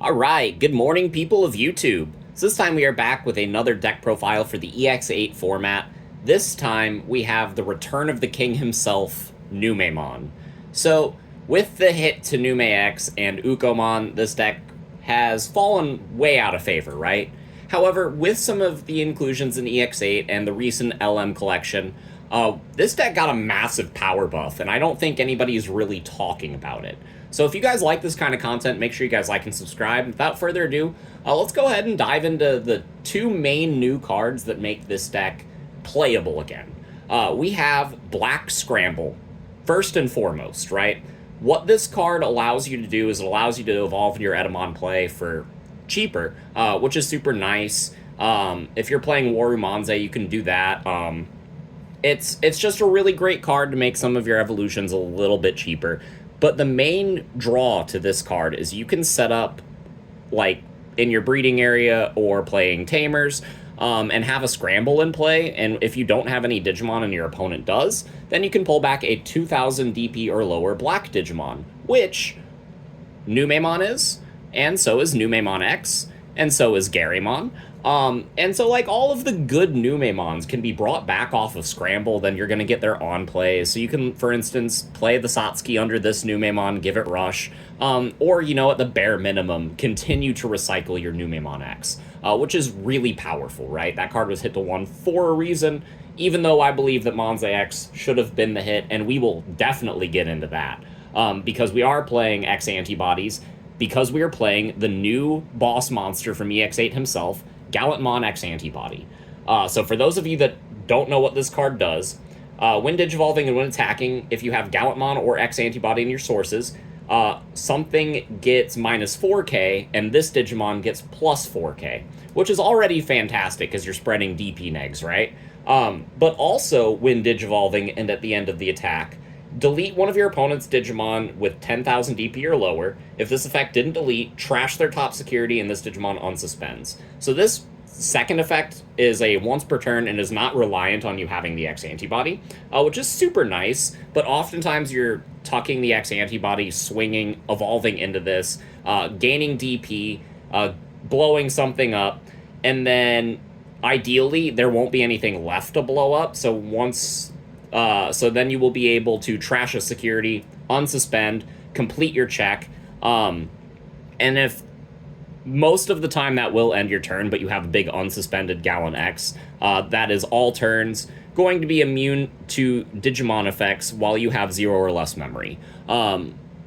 Alright, good morning, people of YouTube. So this time we are back with another deck profile for the Ex8 format. This time we have the return of the king himself, Numemon. So, with the hit to Nume X and Ukomon, this deck has fallen way out of favor, right? However, with some of the inclusions in EX8 and the recent LM collection, this deck got a massive power buff, and I don't think anybody's really talking about it. So if you guys like this kind of content, make sure you guys like and subscribe. Without further ado, let's go ahead and dive into the two main new cards that make this deck playable again. We have Black Scramble, first and foremost, right? What this card allows you to do is it allows you to evolve your Edamon play for cheaper, which is super nice. If you're playing Warumanze, you can do that. It's just a really great card to make some of your evolutions a little bit cheaper. But the main draw to this card is you can set up, like, in your breeding area or playing Tamers, and have a Scramble in play, and if you don't have any Digimon and your opponent does, then you can pull back a 2000 DP or lower Black Digimon, which Numemon is, and so is Numemon X, and so is Garrymon. And so, like, all of the good Numemons can be brought back off of Scramble, then you're going to get their on plays. So you can, for instance, play the Satsuki under this Numemon, give it Rush, or, you know, at the bare minimum, continue to recycle your Numemon X, which is really powerful, right? That card was hit to 1 for a reason, even though I believe that Monze X should have been the hit, and we will definitely get into that, because we are playing X antibodies, because we are playing the new boss monster from EX8 himself, Gallantmon X antibody. So for those of you that don't know what this card does, when digivolving and when attacking, if you have Gallantmon or X antibody in your sources, something gets minus 4k, and this Digimon gets plus 4k, which is already fantastic because you're spreading DP negs, right? But also, when digivolving and at the end of the attack, delete one of your opponent's Digimon with 10,000 DP or lower. If this effect didn't delete, trash their top security and this Digimon unsuspends. So this second effect is a once per turn and is not reliant on you having the X antibody, which is super nice, but oftentimes you're tucking the X antibody, swinging, evolving into this, gaining DP, blowing something up, and then ideally there won't be anything left to blow up, so then you will be able to trash a security, unsuspend, complete your check, and if most of the time that will end your turn, but you have a big unsuspended Gallon X, that is all turns, going to be immune to Digimon effects while you have 0 or less memory.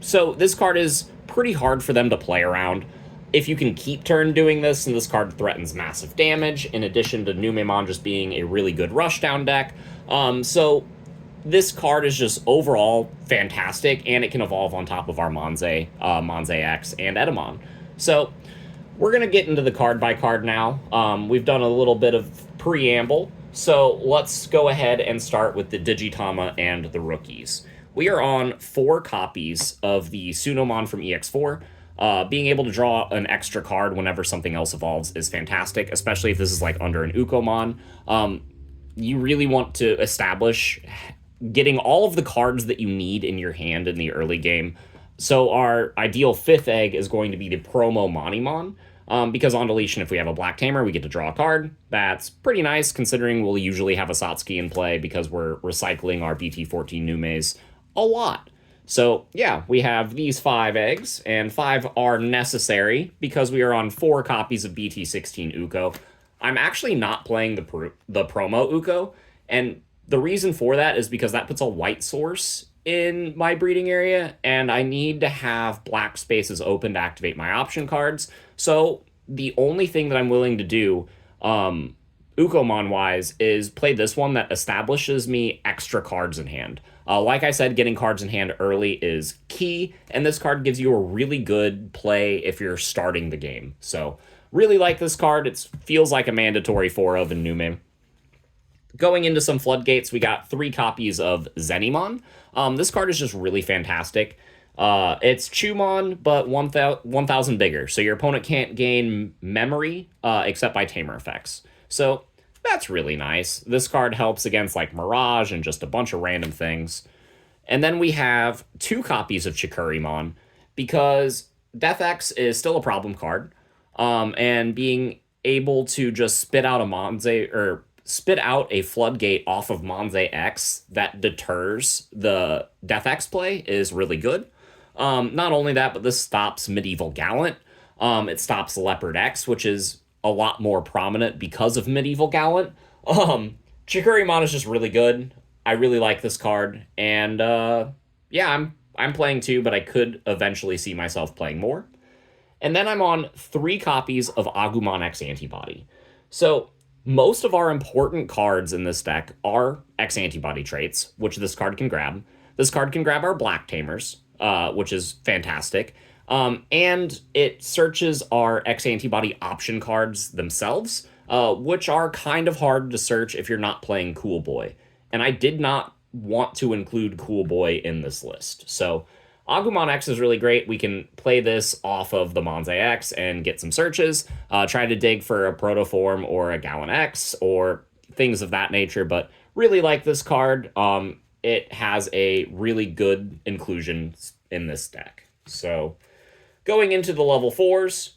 So this card is pretty hard for them to play around. If you can keep turn doing this, and this card threatens massive damage, in addition to Numemon just being a really good rushdown deck. So this card is just overall fantastic, and it can evolve on top of our Monze X, and Edamon. So we're going to get into the card by card now. We've done a little bit of preamble, so let's go ahead and start with the Digitama and the rookies. We are on 4 copies of the Sunomon from EX4. Being able to draw an extra card whenever something else evolves is fantastic, especially if this is like under an Ukomon. You really want to establish getting all of the cards that you need in your hand in the early game. So our ideal 5th egg is going to be the Promo Monimon, because on deletion, if we have a Black Tamer, we get to draw a card. That's pretty nice, considering we'll usually have a Satsuki in play because we're recycling our BT14 Numes a lot. So yeah, we have these 5 eggs, and 5 are necessary because we are on 4 copies of BT16 Uko. I'm actually not playing the promo Uko, and the reason for that is because that puts a white source in my breeding area, and I need to have black spaces open to activate my option cards. So the only thing that I'm willing to do, Ukomon-wise, is play this one that establishes me extra cards in hand. Like I said, getting cards in hand early is key, and this card gives you a really good play if you're starting the game. So really like this card. It feels like a mandatory 4 of in Nume. Going into some floodgates, we got 3 copies of Zenimon. This card is just really fantastic. It's Chumon, but 1,000 bigger, so your opponent can't gain memory except by Tamer effects. So that's really nice. This card helps against like Mirage and just a bunch of random things. And then we have 2 copies of Chikurimon, because Death X is still a problem card, and being able to just spit out a floodgate off of Monze X that deters the Death X play is really good. Not only that, but this stops Medieval Gallant. It stops Leopard X, which is a lot more prominent because of Medieval Gallant. Chikurimon is just really good. I really like this card, and yeah, I'm playing two, but I could eventually see myself playing more. And then I'm on 3 copies of Agumon X Antibody. So most of our important cards in this deck are X Antibody traits, which this card can grab. This card can grab our Black Tamers, which is fantastic. And it searches our X Antibody option cards themselves, which are kind of hard to search if you're not playing Cool Boy. And I did not want to include Cool Boy in this list. So Agumon X is really great. We can play this off of the Monze X and get some searches, try to dig for a Protoform or a Gallon X or things of that nature, but really like this card. It has a really good inclusion in this deck. So going into the level 4s,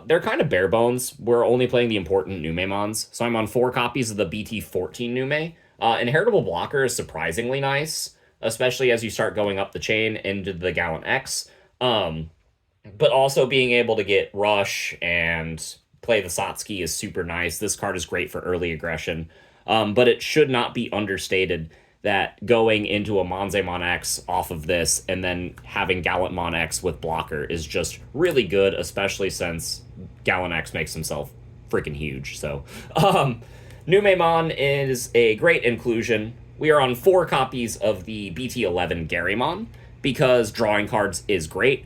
they're kind of bare bones. We're only playing the important Numemons. So I'm on 4 copies of the BT14 Nume. Inheritable Blocker is surprisingly nice, especially as you start going up the chain into the Gallant X. But also being able to get Rush and play the Satsuki is super nice. This card is great for early aggression. But it should not be understated that going into a Monzemon X off of this and then having Gallantmon X with blocker is just really good, especially since Gallant X makes himself freaking huge. So, Numemon is a great inclusion. We are on 4 copies of the BT11 Garrymon because drawing cards is great.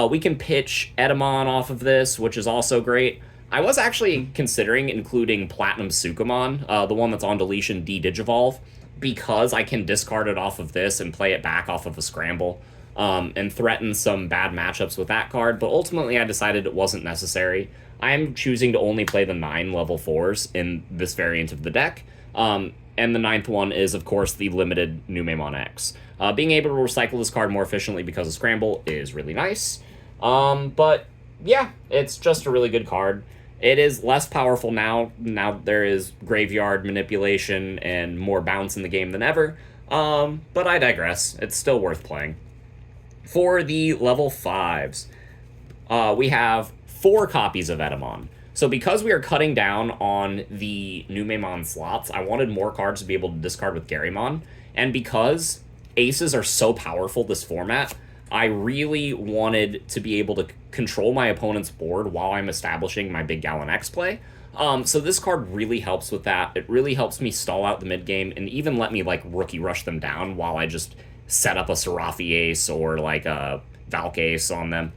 We can pitch Edamon off of this, which is also great. I was actually considering including Platinum Sukamon, the one that's on deletion D-Digivolve, because I can discard it off of this and play it back off of a Scramble, and threaten some bad matchups with that card, but ultimately I decided it wasn't necessary. I'm choosing to only play the 9 level 4s in this variant of the deck, and the 9th one is, of course, the limited Numemon X. Being able to recycle this card more efficiently because of Scramble is really nice, but yeah, it's just a really good card. It is less powerful now there is graveyard manipulation and more bounce in the game than ever, but I digress. It's still worth playing. For the level 5s, we have 4 copies of Edamon. So because we are cutting down on the Numemon slots, I wanted more cards to be able to discard with Garrymon, and because aces are so powerful this format, I really wanted to be able to control my opponent's board while I'm establishing my big Gallon X play. So this card really helps with that. It really helps me stall out the mid game and even let me like rookie rush them down while I just set up a Serafi Ace or like a Valk Ace on them.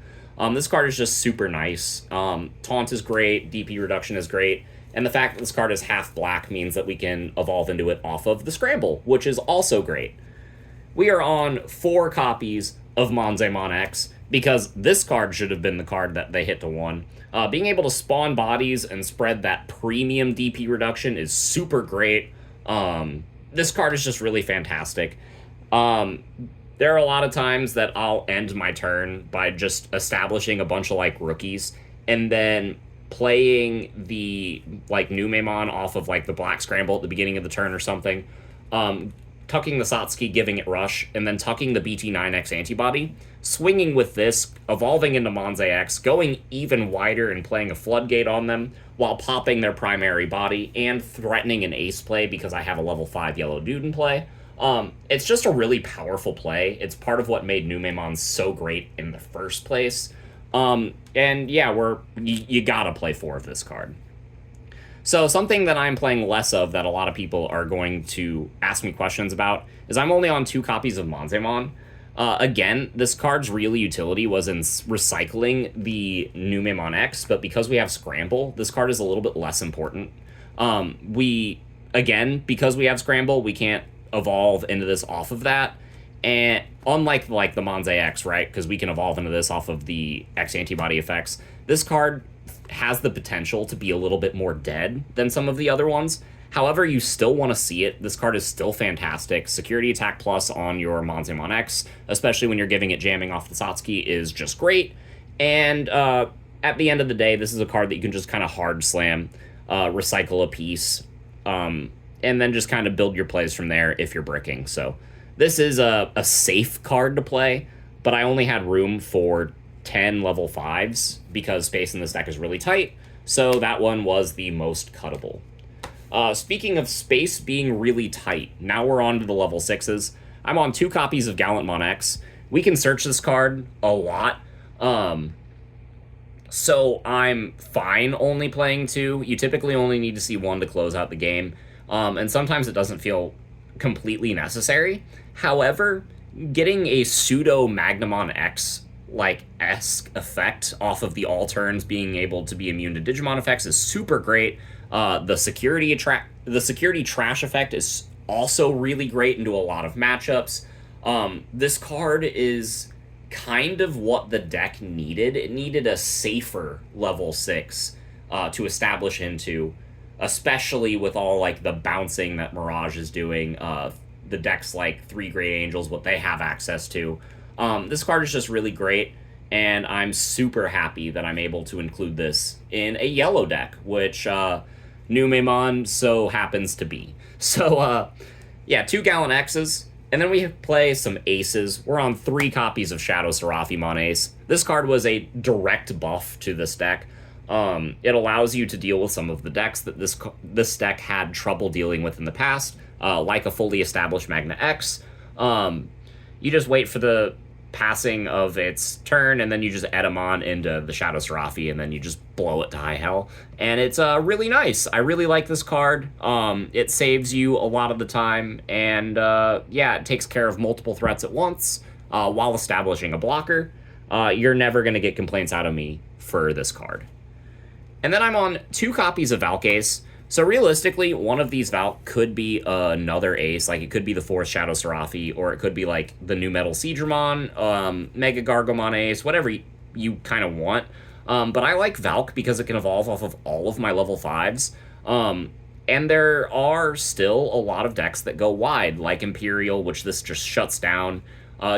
This card is just super nice. Taunt is great, DP reduction is great, and the fact that this card is half black means that we can evolve into it off of the Scramble, which is also great. We are on 4 copies of Monzemon X, because this card should have been the card that they hit to 1. Being able to spawn bodies and spread that premium DP reduction is super great. This card is just really fantastic. There are a lot of times that I'll end my turn by just establishing a bunch of like rookies and then playing the like Numemon off of like the Black Scramble at the beginning of the turn or something. Tucking the Satsuki, giving it Rush, and then tucking the BT9X Antibody, swinging with this, evolving into Monze X, going even wider and playing a Floodgate on them, while popping their primary body, and threatening an Ace play because I have a level 5 Yellow Dude in play. It's just a really powerful play. It's part of what made Numemon so great in the first place. And yeah, you gotta play 4 of this card. So something that I'm playing less of that a lot of people are going to ask me questions about is I'm only on 2 copies of Monzemon. Again, this card's real utility was in recycling the Numemon X, but because we have Scramble, this card is a little bit less important. Because we have Scramble, we can't evolve into this off of that. And unlike like the Monze X, right, because we can evolve into this off of the X antibody effects, this card has the potential to be a little bit more dead than some of the other ones. However, you still want to see it. This card is still fantastic. Security Attack Plus on your Monzemon X, especially when you're giving it jamming off the Satsuki, is just great. And at the end of the day, this is a card that you can just kind of hard slam, recycle a piece, and then just kind of build your plays from there if you're bricking. So this is a safe card to play, but I only had room for 10 level 5s because space in this deck is really tight, so that one was the most cuttable. Speaking of space being really tight, now we're on to the level 6s. I'm on 2 copies of Gallantmon X. We can search this card a lot, so I'm fine only playing 2. You typically only need to see 1 to close out the game, and sometimes it doesn't feel completely necessary. However, getting a pseudo Numemon X like esque effect off of the all turns being able to be immune to Digimon effects is super great. The security trash effect is also really great into a lot of matchups. This card is kind of what the deck needed. It needed a safer level 6 to establish into, especially with all like the bouncing that Mirage is doing. The decks like 3 Great Angels, what they have access to. This card is just really great, and I'm super happy that I'm able to include this in a yellow deck, which Numemon so happens to be. So, yeah, 2 Gallon X's, and then we play some aces. We're on 3 copies of Shadow Seraphimon Ace. This card was a direct buff to this deck. It allows you to deal with some of the decks that this deck had trouble dealing with in the past, like a fully established Magna X. You just wait for the passing of its turn, and then you just Edamon into the Shadow Seraphi, and then you just blow it to high hell. And it's really nice. I really like this card. It saves you a lot of the time, and yeah, it takes care of multiple threats at once while establishing a blocker. You're never going to get complaints out of me for this card. And then I'm on 2 copies of Valk Ace. So realistically, one of these Valk could be another ace. Like, it could be the 4th Shadow Seraphi, or it could be like the new Metal Seedramon, Mega Gargomon Ace, whatever you kind of want. But I like Valk because it can evolve off of all of my level 5s. And there are still a lot of decks that go wide, like Imperial, which this just shuts down.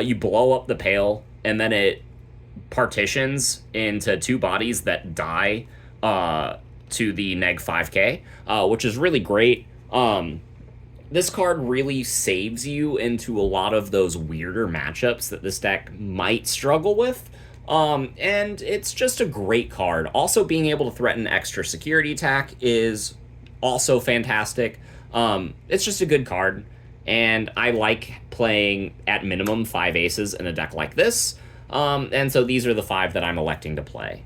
You blow up the Pale, and then it partitions into 2 bodies that die to the neg 5k, which is really great. This card really saves you into a lot of those weirder matchups that this deck might struggle with. And it's just a great card. Also, being able to threaten extra security attack is also fantastic. It's just a good card, and I like playing at minimum 5 aces in a deck like this. And so these are the 5 that I'm electing to play.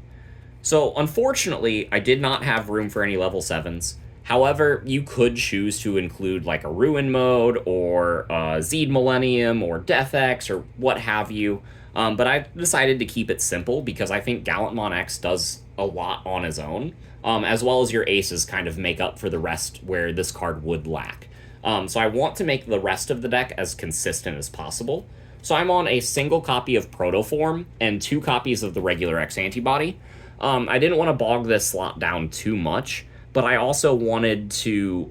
So, unfortunately, I did not have room for any level 7s. However, you could choose to include, like, a Ruin Mode, or Zed Millennium, or Death X, or what have you. But I decided to keep it simple, because I think Gallantmon X does a lot on his own, as well as your aces kind of make up for the rest where this card would lack. So I want to make the rest of the deck as consistent as possible. So I'm on a single copy of Protoform, and 2 copies of the regular X antibody. I didn't want to bog this slot down too much, but I also wanted to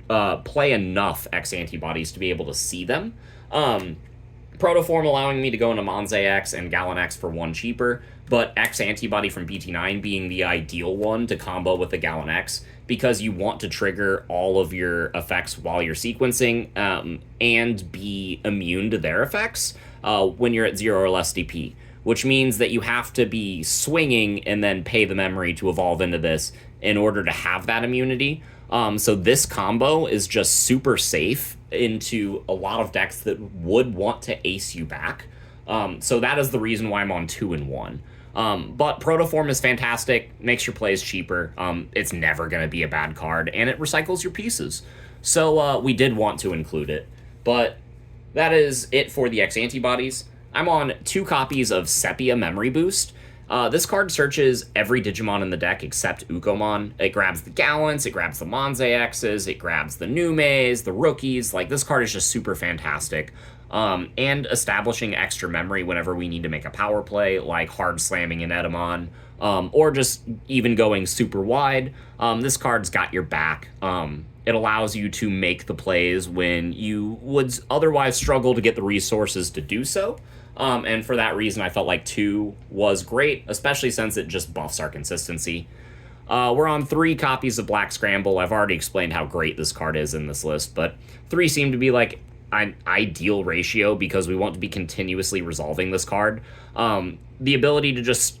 play enough X antibodies to be able to see them. Protoform allowing me to go into Monze X and Gallon X for 1 cheaper, but X antibody from BT9 being the ideal one to combo with the Gallon X, because you want to trigger all of your effects while you're sequencing, and be immune to their effects when you're at 0 or less DP. Which means that you have to be swinging and then pay the memory to evolve into this in order to have that immunity. So this combo is just super safe into a lot of decks that would want to ace you back. So that is the reason why I'm on 2 and 1. But Protoform is fantastic, makes your plays cheaper. It's never going to be a bad card, and it recycles your pieces. So we did want to include it. But that is it for the X antibodies. I'm on 2 copies of Sepia Memory Boost. This card searches every Digimon in the deck except Ukomon. It grabs the Gallants, it grabs the Monze X's, it grabs the Numes, the rookies. Like, this card is just super fantastic. And establishing extra memory whenever we need to make a power play, like hard slamming an Edamon, or just even going super wide. This card's got your back. It allows you to make the plays when you would otherwise struggle to get the resources to do so. And for that reason, I felt like 2 was great, especially since it just buffs our consistency. We're on 3 copies of Black Scramble. I've already explained how great this card is in this list, but 3 seem to be like an ideal ratio because we want to be continuously resolving this card. The ability to just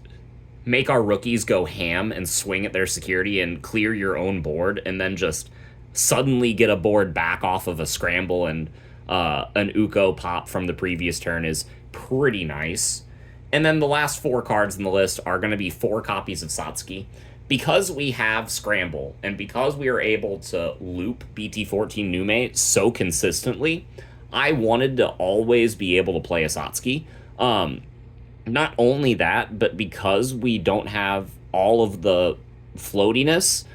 make our rookies go ham and swing at their security and clear your own board, and then just suddenly get a board back off of a scramble and an Uko pop from the previous turn is pretty nice. And then the last 4 cards in the list are going to be 4 copies of Satsuki. Because we have Scramble, and because we are able to loop BT14 Nume so consistently, I wanted to always be able to play a Satsuki. Not only that, but because we don't have all of the floatiness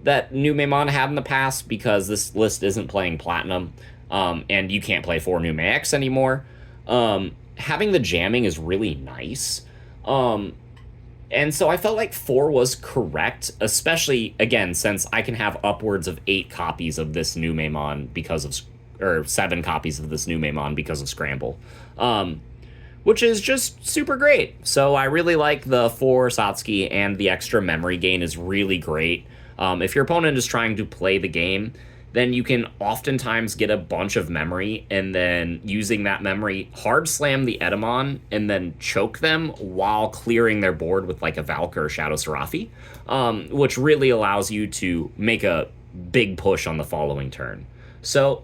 that Numemon had in the past, because this list isn't playing Platinum, and you can't play 4 Nume X anymore, having the jamming is really nice. And so I felt like 4 was correct, especially, again, since I can have upwards of 8 copies of this Numemon because of, or 7 copies of this Numemon because of Scramble, which is just super great. So I really like the 4 Satsuki, and the extra memory gain is really great. If your opponent is trying to play the game, then you can oftentimes get a bunch of memory, and then using that memory, hard slam the Edamon, and then choke them while clearing their board with like a Valk or Shadow Seraphi, which really allows you to make a big push on the following turn. So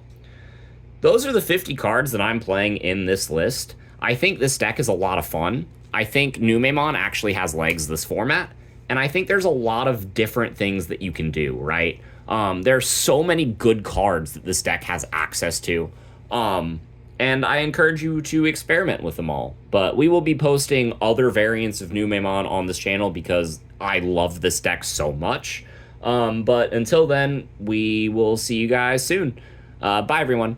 those are the 50 cards that I'm playing in this list. I think this deck is a lot of fun. I think Numemon actually has legs this format, and I think there's a lot of different things that you can do, right? There's so many good cards that this deck has access to, and I encourage you to experiment with them all. But we will be posting other variants of Numemon on this channel because I love this deck so much. But until then, we will see you guys soon. Bye, everyone.